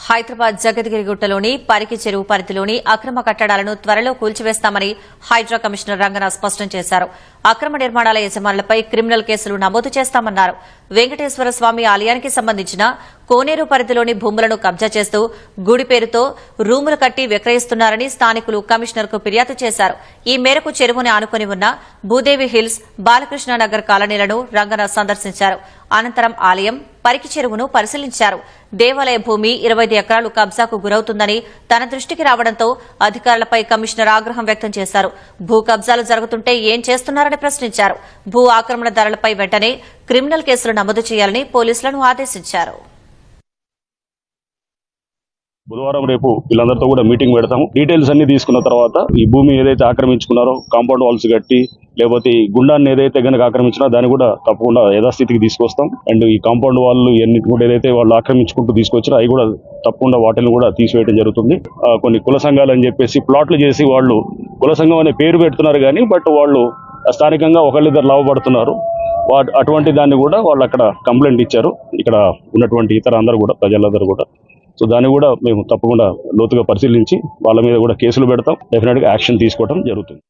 హైదరాబాద్ జగద్గిరిగుట్టలోని పరికి చెరువు పరిధిలోని అక్రమ కట్టడాలను త్వరలో కూల్చివేస్తామని హైడ్రా కమిషనర్ రంగనాథ్ స్పష్టం చేశారు. అక్రమ నిర్మాణాల యజమానులపై క్రిమినల్ కేసులు నమోదు చేస్తామన్నారు. వెంకటేశ్వర స్వామి ఆలయానికి సంబంధించిన కోనేరు పరిధిలోని భూములను కబ్జా చేస్తూ గుడి పేరుతో రూములు కట్టి విక్రయిస్తున్నారని స్థానికులు కమిషనర్కు ఫిర్యాదు చేశారు. ఈ మేరకు చెరువుని ఆనుకుని ఉన్న భూదేవి హిల్స్, బాలకృష్ణనగర్ కాలనీలను రంగనాథ్ సందర్శించారు. అనంతరం ఆలయం, పరికి చెరువును పరిశీలించారు. దేవాలయ భూమి 25 ఎకరాలు కబ్జాకు గురవుతుందని తన దృష్టికి రావడంతో అధికారులపై కమిషనర్ ఆగ్రహం వ్యక్తం చేశారు. భూ కబ్జాలు జరుగుతుంటే ఏం చేస్తున్నారని ప్రశ్నించారు. భూ ఆక్రమణదారులపై వెంటనే క్రిమినల్ కేసులు నమోదు చేయాలని పోలీసులను ఆదేశించారు. బుధవారం రేపు వీళ్ళందరితో కూడా మీటింగ్ పెడతాము. డీటెయిల్స్ అన్ని తీసుకున్న తర్వాత ఈ భూమి ఏదైతే ఆక్రమించుకున్నారో కాంపౌండ్ వాల్స్ కట్టి లేకపోతే ఈ గుండాన్ని ఏదైతే గనక ఆక్రమించినా దాన్ని కూడా తప్పకుండా యథాస్థితికి తీసుకొస్తాం. అండ్ ఈ కాంపౌండ్ వాళ్ళు ఇవన్నీ కూడా ఏదైతే వాళ్ళు ఆక్రమించుకుంటూ తీసుకొచ్చారో అవి కూడా తప్పకుండా వాటిని కూడా తీసివేయడం జరుగుతుంది. కొన్ని కుల సంఘాలు అని చెప్పేసి ప్లాట్లు చేసి వాళ్ళు కుల సంఘం అనే పేరు పెడుతున్నారు కానీ బట్ వాళ్ళు స్థానికంగా ఒకళ్ళిద్దరు లాభపడుతున్నారు. అటువంటి దాన్ని కూడా వాళ్ళు అక్కడ కంప్లైంట్ ఇచ్చారు. ఇక్కడ ఉన్నటువంటి ఇతర అందరూ కూడా ప్రజలందరూ కూడా సో దాన్ని కూడా మేము తప్పకుండా లోతుగా పరిశీలించి వాళ్ళ మీద కూడా కేసులు పెడతాం. డెఫినెట్గా యాక్షన్ తీసుకోవడం జరుగుతుంది.